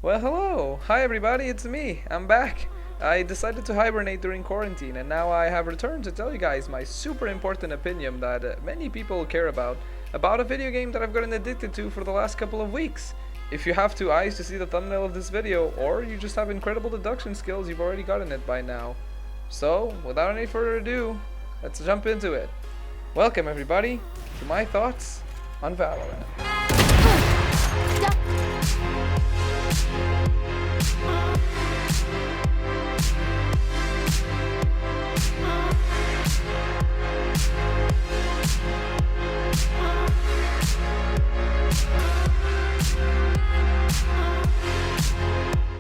Well, hello! Hi everybody, it's me! I'm back! I decided to hibernate during quarantine and now I have returned to tell you guys my super important opinion that many people care about a video game that I've gotten addicted to for the last couple of weeks. If you have two eyes to see the thumbnail of this video, or you just have incredible deduction skills, you've already gotten it by now. So, without any further ado, let's jump into it. Welcome everybody to my thoughts on Valorant.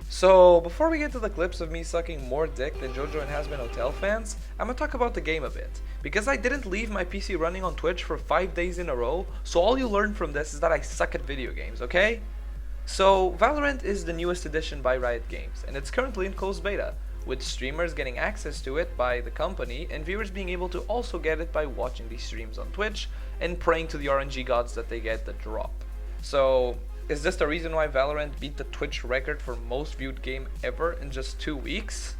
So, before we get to the clips of me sucking more dick than JoJo and Has Been Hotel fans, I'm gonna talk about the game a bit. Because I didn't leave my PC running on Twitch for 5 days in a row, so all you learn from this is that I suck at video games, okay? So, Valorant is the newest edition by Riot Games, and it's currently in closed beta, with streamers getting access to it by the company, and viewers being able to also get it by watching these streams on Twitch, and praying to the RNG gods that they get the drop. So, is this the reason why Valorant beat the Twitch record for most viewed game ever in just 2 weeks?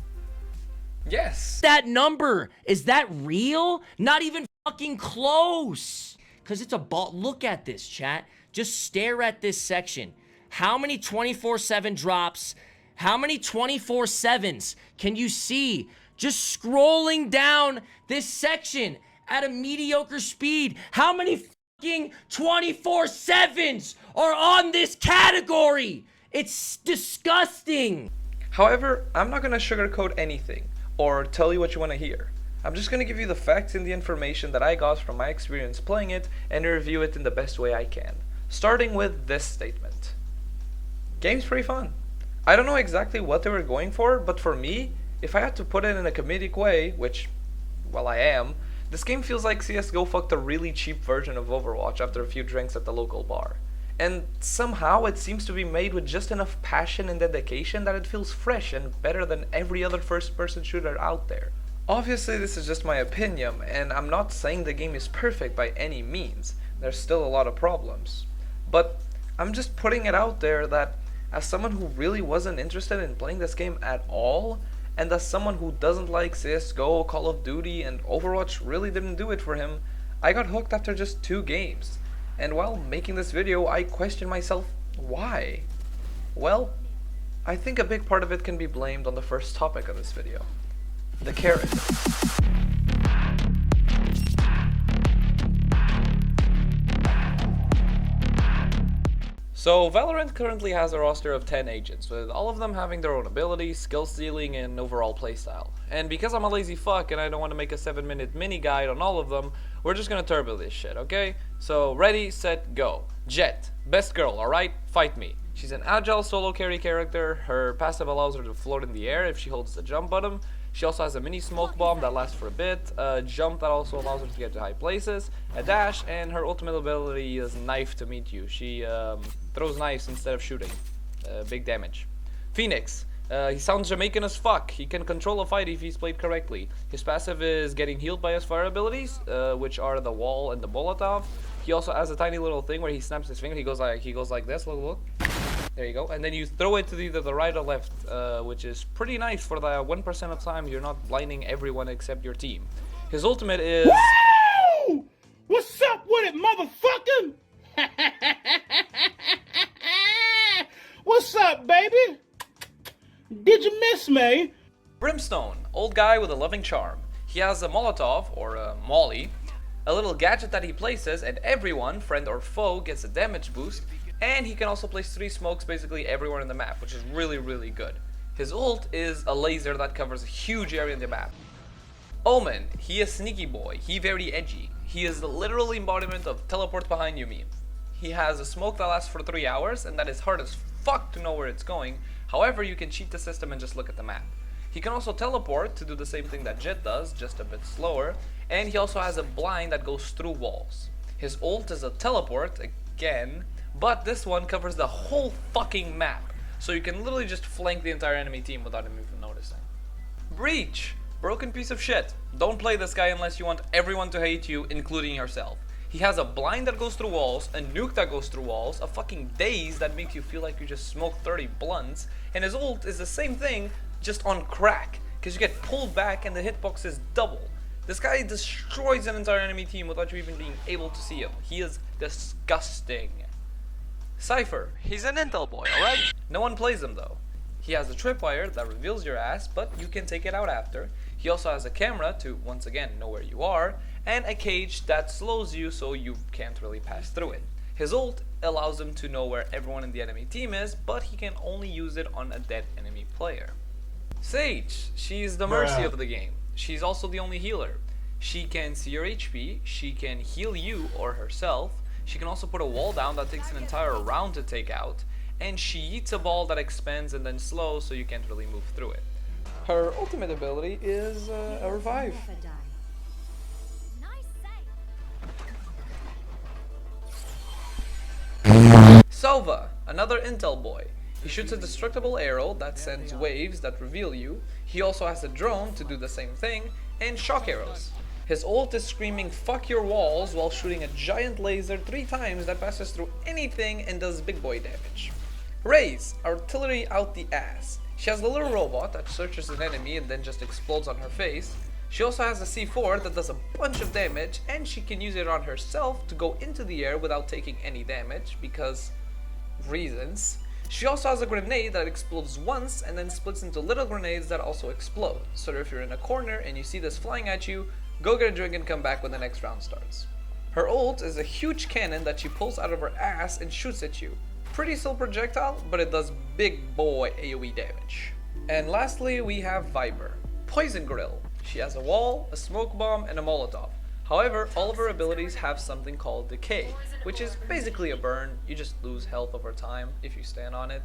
Yes! That number, is that real? Not even fucking close! Cause it's a ball. Look at this, chat. Just stare at this section. How many 24/7 drops? How many 24/7s can you see? Just scrolling down this section at a mediocre speed. How many fucking 24/7s are on this category? It's disgusting. However, I'm not gonna sugarcoat anything, or tell you what you wanna hear. I'm just gonna give you the facts and the information that I got from my experience playing it, and review it in the best way I can. Starting with this statement. Game's pretty fun. I don't know exactly what they were going for, but for me, if I had to put it in a comedic way, which, well, I am, this game feels like CSGO fucked a really cheap version of Overwatch after a few drinks at the local bar. And somehow it seems to be made with just enough passion and dedication that it feels fresh and better than every other first-person shooter out there. Obviously this is just my opinion, and I'm not saying the game is perfect by any means. There's still a lot of problems. But I'm just putting it out there that as someone who really wasn't interested in playing this game at all, and as someone who doesn't like CSGO, Call of Duty, and Overwatch really didn't do it for him, I got hooked after just 2 games. And while making this video, I questioned myself, why? Well, I think a big part of it can be blamed on the first topic of this video. The character. So, Valorant currently has a roster of 10 agents, with all of them having their own abilities, skill stealing, and overall playstyle. And because I'm a lazy fuck and I don't want to make a 7-minute mini guide on all of them, we're just gonna turbo this shit, okay? So, ready, set, go. Jett, best girl, alright? Fight me. She's an agile solo carry character. Her passive allows her to float in the air if she holds the jump button. She also has a mini smoke bomb that lasts for a bit, a jump that also allows her to get to high places, a dash, and her ultimate ability is knife to meet you. She throws knives instead of shooting. Big damage. Phoenix. He sounds Jamaican as fuck. He can control a fight if he's played correctly. His passive is getting healed by his fire abilities, which are the wall and the Molotov. He also has a tiny little thing where he snaps his finger. He goes like this. Look. There you go. And then you throw it to either the right or left, which is pretty nice for the 1% of time you're not blinding everyone except your team. His ultimate is... Woo! What's up with it, motherfucker? What's up, baby? Did you miss me? Brimstone, old guy with a loving charm. He has a Molotov, or a Molly, a little gadget that he places, and everyone, friend or foe, gets a damage boost, and he can also place 3 smokes basically everywhere in the map, which is really, really good. His ult is a laser that covers a huge area in the map. Omen, he is sneaky boy, he very edgy. He is the literal embodiment of teleport behind you meme. He has a smoke that lasts for 3 hours, and that is hard as fuck to know where it's going. However, you can cheat the system and just look at the map. He can also teleport to do the same thing that Jett does, just a bit slower, and he also has a blind that goes through walls. His ult is a teleport, again, but this one covers the whole fucking map, so you can literally just flank the entire enemy team without him even noticing. Breach! Broken piece of shit. Don't play this guy unless you want everyone to hate you, including yourself. He has a blind that goes through walls, a nuke that goes through walls, a fucking daze that makes you feel like you just smoked 30 blunts, and his ult is the same thing, just on crack, because you get pulled back and the hitbox is double. This guy destroys an entire enemy team without you even being able to see him. He is disgusting. Cypher, he's an intel boy, alright? No one plays him though. He has a tripwire that reveals your ass, but you can take it out after. He also has a camera to, once again, know where you are, and a cage that slows you so you can't really pass through it. His ult allows him to know where everyone in the enemy team is, but he can only use it on a dead enemy player. Sage, she's the mercy of the game. She's also the only healer. She can see your HP, she can heal you or herself, she can also put a wall down that takes an entire round to take out, and she eats a ball that expands and then slows so you can't really move through it. Her ultimate ability is a revive. Sova, another intel boy. He shoots a destructible arrow that sends waves that reveal you. He also has a drone to do the same thing, and shock arrows. His ult is screaming "fuck your walls" while shooting a giant laser 3 times that passes through anything and does big boy damage. Raze, artillery out the ass. She has a little robot that searches an enemy and then just explodes on her face. She also has a C4 that does a bunch of damage, and she can use it on herself to go into the air without taking any damage, because reasons. She also has a grenade that explodes once and then splits into little grenades that also explode. So if you're in a corner and you see this flying at you, go get a drink and come back when the next round starts. Her ult is a huge cannon that she pulls out of her ass and shoots at you. Pretty still projectile, but it does big boy AoE damage. And lastly, we have Viper, Poison Grill. She has a wall, a smoke bomb, and a Molotov. However, all of her abilities have something called Decay, which is basically a burn. You just lose health over time if you stand on it.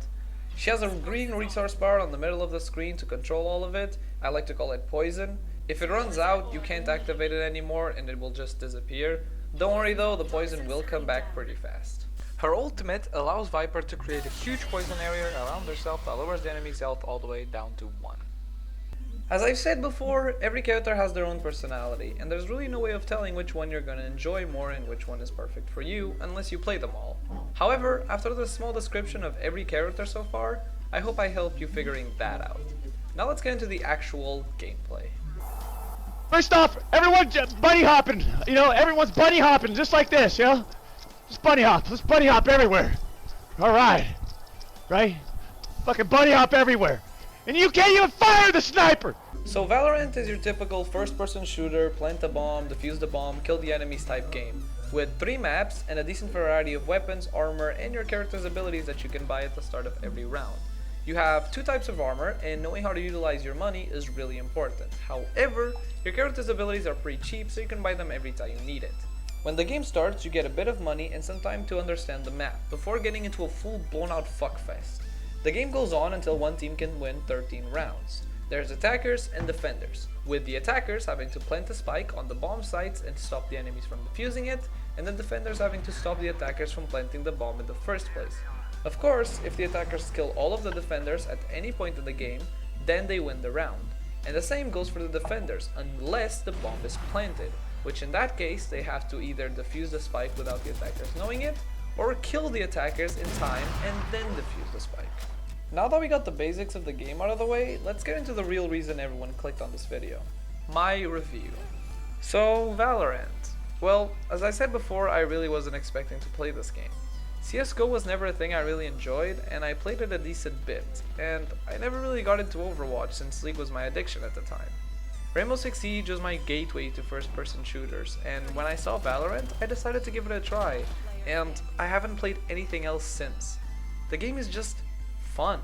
She has a green resource bar on the middle of the screen to control all of it. I like to call it poison. If it runs out, you can't activate it anymore and it will just disappear. Don't worry though, the poison will come back pretty fast. Her ultimate allows Viper to create a huge poison area around herself that lowers the enemy's health all the way down to 1. As I've said before, every character has their own personality, and there's really no way of telling which one you're gonna enjoy more and which one is perfect for you, unless you play them all. However, after this small description of every character so far, I hope I helped you figuring that out. Now let's get into the actual gameplay. First off, everyone bunny hopping. You know, everyone's bunny hopping just like this, you know? Just bunny hop. Let's bunny hop everywhere. Alright. Right? Fucking bunny hop everywhere. And you can't even fire the sniper! So Valorant is your typical first-person shooter, plant a bomb, defuse the bomb, kill the enemies type game, with 3 maps and a decent variety of weapons, armor, and your character's abilities that you can buy at the start of every round. You have 2 types of armor, and knowing how to utilize your money is really important. However, your character's abilities are pretty cheap, so you can buy them every time you need it. When the game starts, you get a bit of money and some time to understand the map, before getting into a full blown-out fuckfest. The game goes on until one team can win 13 rounds. There's attackers and defenders, with the attackers having to plant a spike on the bomb sites and stop the enemies from defusing it, and the defenders having to stop the attackers from planting the bomb in the first place. Of course, if the attackers kill all of the defenders at any point in the game, then they win the round. And the same goes for the defenders, unless the bomb is planted, which in that case they have to either defuse the spike without the attackers knowing it, or kill the attackers in time and then defuse the spike. Now that we got the basics of the game out of the way, let's get into the real reason everyone clicked on this video. My review. So, Valorant. Well, as I said before, I really wasn't expecting to play this game. CSGO was never a thing I really enjoyed, and I played it a decent bit, and I never really got into Overwatch since League was my addiction at the time. Rainbow Six Siege was my gateway to first-person shooters, and when I saw Valorant, I decided to give it a try, and I haven't played anything else since. The game is just fun.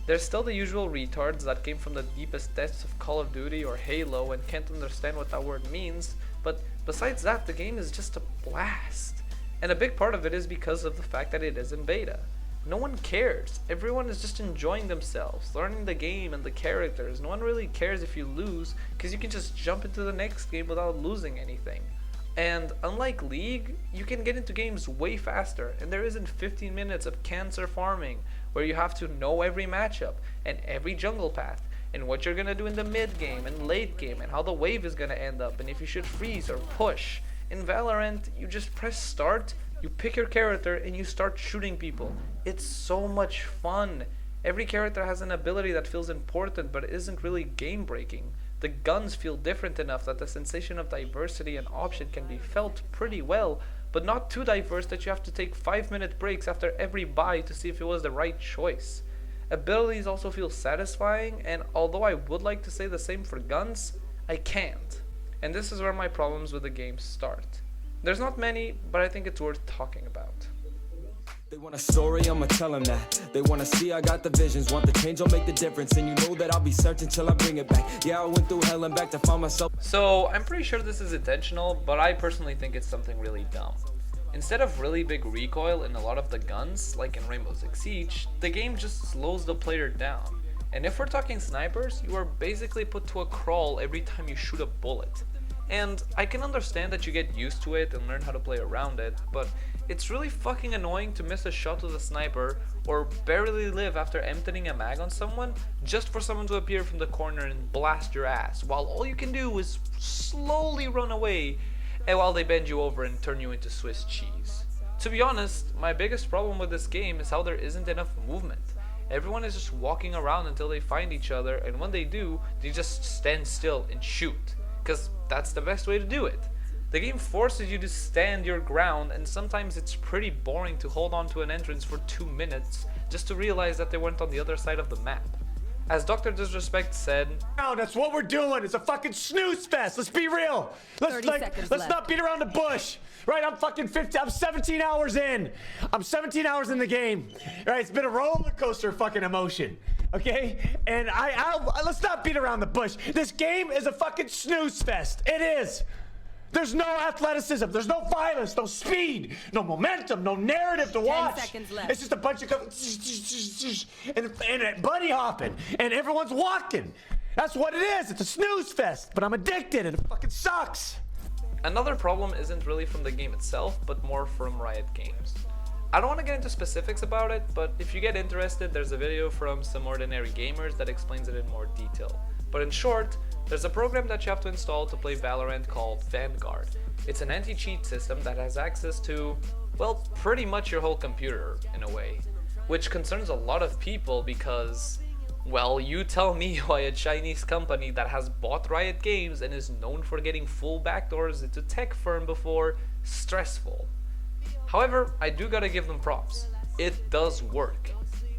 There's still the usual retards that came from the deepest depths of Call of Duty or Halo and can't understand what that word means, but besides that, the game is just a blast. And a big part of it is because of the fact that it is in beta. No one cares. Everyone is just enjoying themselves, learning the game and the characters. No one really cares if you lose, because you can just jump into the next game without losing anything. And unlike League, you can get into games way faster, and there isn't 15 minutes of cancer farming, where you have to know every matchup, and every jungle path, and what you're gonna do in the mid game and late game, and how the wave is gonna end up, and if you should freeze or push. In Valorant, you just press start, you pick your character, and you start shooting people. It's so much fun. Every character has an ability that feels important but isn't really game breaking. The guns feel different enough that the sensation of diversity and option can be felt pretty well, but not too diverse that you have to take 5-minute breaks after every buy to see if it was the right choice. Abilities also feel satisfying, and although I would like to say the same for guns, I can't. And this is where my problems with the game start. There's not many, but I think it's worth talking about. They want a story, I'ma tell them that. They wanna see I got the visions, want the change, I'll make the difference. And you know that I'll be searching till I bring it back. Yeah, I went through hell and back to find myself. So, I'm pretty sure this is intentional, but I personally think it's something really dumb. Instead of really big recoil in a lot of the guns, like in Rainbow Six Siege, the game just slows the player down. And if we're talking snipers, you are basically put to a crawl every time you shoot a bullet. And I can understand that you get used to it and learn how to play around it, but it's really fucking annoying to miss a shot with a sniper or barely live after emptying a mag on someone just for someone to appear from the corner and blast your ass, while all you can do is slowly run away and while they bend you over and turn you into Swiss cheese. To be honest, my biggest problem with this game is how there isn't enough movement. Everyone is just walking around until they find each other, and when they do, they just stand still and shoot, because that's the best way to do it. The game forces you to stand your ground, and sometimes it's pretty boring to hold on to an entrance for 2 minutes just to realize that they went on the other side of the map. As Dr. Disrespect said, No, that's what we're doing. It's a fucking snooze fest. Let's be real. Let's not beat around the bush. Right? I'm fucking 50. I'm 17 hours in. I'm 17 hours in the game. Right? It's been a roller coaster fucking emotion. Okay? And let's not beat around the bush. This game is a fucking snooze fest. It is. There's no athleticism, there's no violence, no speed, no momentum, no narrative to watch. 10 seconds left. It's just a bunch of and bunny hopping, and everyone's walking. That's what it is. It's a snooze fest. But I'm addicted, and it fucking sucks. another problem isn't really from the game itself, but more from Riot Games. I don't want to get into specifics about it, but if you get interested, there's a video from some ordinary gamers that explains it in more detail. But in short, there's a program that you have to install to play Valorant called Vanguard. It's an anti-cheat system that has access to, well, pretty much your whole computer, in a way. Which concerns a lot of people because, well, you tell me why a Chinese company that has bought Riot Games and is known for getting full backdoors into tech firm before, stressful. However, I do gotta give them props. It does work.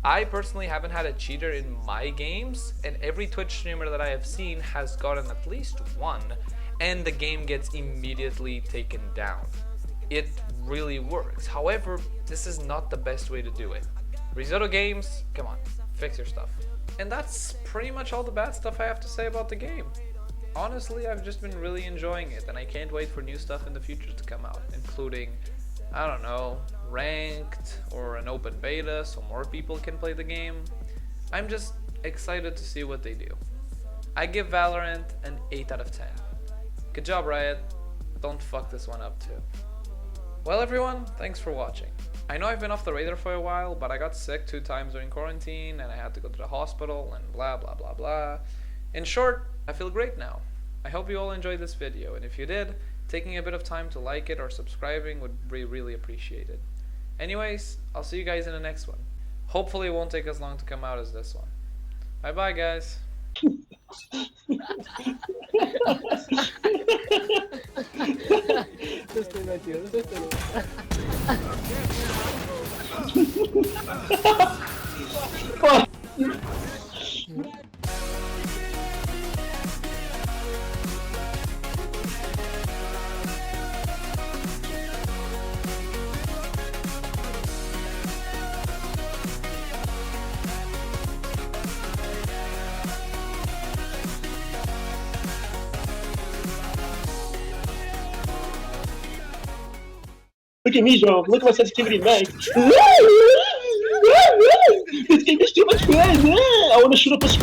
I personally haven't had a cheater in my games, and every Twitch streamer that I have seen has gotten at least one, and the game gets immediately taken down. It really works. However, this is not the best way to do it. Risotto Games, come on, fix your stuff. And that's pretty much all the bad stuff I have to say about the game. Honestly, I've just been really enjoying it, and I can't wait for new stuff in the future to come out, including, I don't know, ranked or an open beta so more people can play the game. I'm just excited to see what they do. I give Valorant an 8 out of 10. Good job, Riot. Don't fuck this one up too. Well everyone, thanks for watching. I know I've been off the radar for a while, but I got sick 2 times during quarantine and I had to go to the hospital and blah blah blah blah. In short, I feel great now. I hope you all enjoyed this video, and if you did, taking a bit of time to like it or subscribing would be really appreciated. Anyways, I'll see you guys in the next one. Hopefully it won't take as long to come out as this one. Bye bye guys. Look at me, Joe. Look at my sensitivity max. This game is too much fun. I want to shoot up a